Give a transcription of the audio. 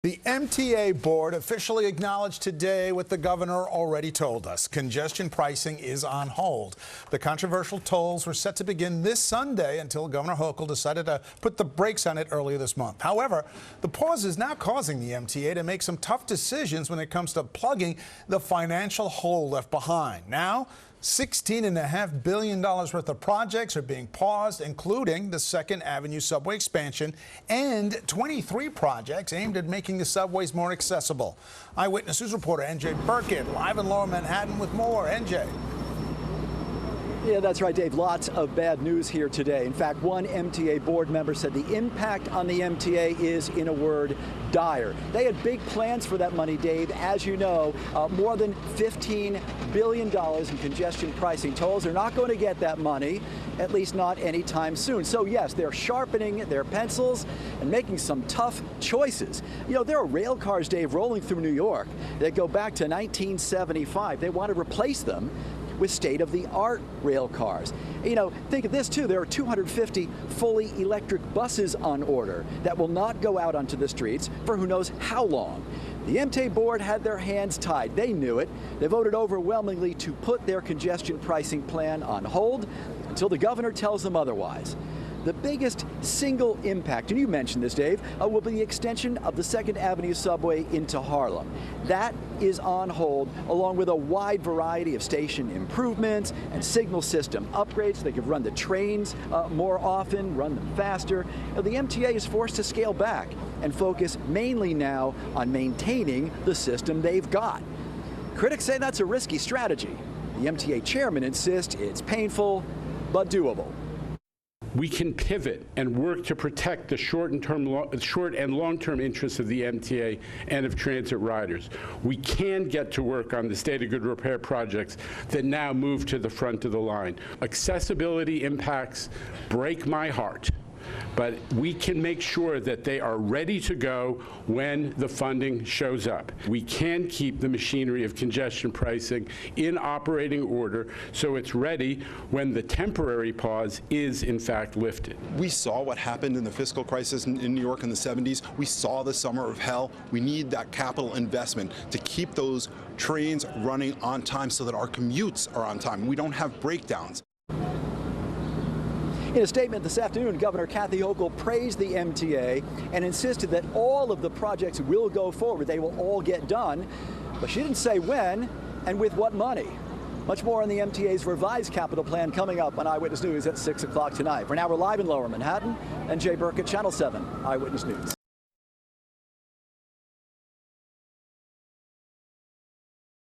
The MTA board officially acknowledged today what the governor already told us. Congestion pricing is on hold. The controversial tolls were set to begin this Sunday until Governor Hochul decided to put the brakes on it earlier this month. However, the pause is now causing the MTA to make some tough decisions when it comes to plugging the financial hole left behind. Now, $16.5 billion worth of projects are being paused, including the 2nd Avenue subway expansion and 23 projects aimed at making the subways more accessible. Eyewitness News reporter NJ Burkett live in Lower Manhattan with more. NJ. Yeah, that's right, Dave. Lots of bad news here today. In fact, one MTA board member said the impact on the MTA is, in a word, dire. They had big plans for that money, Dave. As you know, more than $15 billion in congestion pricing tolls. They're not going to get that money, at least not anytime soon. So, yes, they're sharpening their pencils and making some tough choices. You know, there are rail cars, Dave, rolling through New York that go back to 1975. They want to replace them with state-of-the-art rail cars. You know, think of this too, there are 250 fully electric buses on order that will not go out onto the streets for who knows how long. The MTA board had their hands tied. They knew it. They voted overwhelmingly to put their congestion pricing plan on hold until the governor tells them otherwise. The biggest single impact, and you mentioned this, Dave, will be the extension of the 2nd Avenue subway into Harlem. That is on hold, along with a wide variety of station improvements and signal system upgrades so they can run the trains more often, run them faster. Now, the MTA is forced to scale back and focus mainly now on maintaining the system they've got. Critics say that's a risky strategy. The MTA chairman insists it's painful but doable. We can pivot and work to protect the short and long-term interests of the MTA and of transit riders. We can get to work on the state of good repair projects that now move to the front of the line. Accessibility impacts break my heart, but we can make sure that they are ready to go when the funding shows up. We can keep the machinery of congestion pricing in operating order so it's ready when the temporary pause is in fact lifted. We saw what happened in the fiscal crisis in New York in the 70s. We saw the summer of hell. We need that capital investment to keep those trains running on time so that our commutes are on time. We don't have breakdowns. In a statement this afternoon, Governor Kathy Hochul praised the MTA and insisted that all of the projects will go forward. They will all get done, but she didn't say when and with what money. Much more on the MTA's revised capital plan coming up on Eyewitness News at 6 o'clock tonight. For now, we're live in Lower Manhattan. NJ Burkett, Channel 7, Eyewitness News.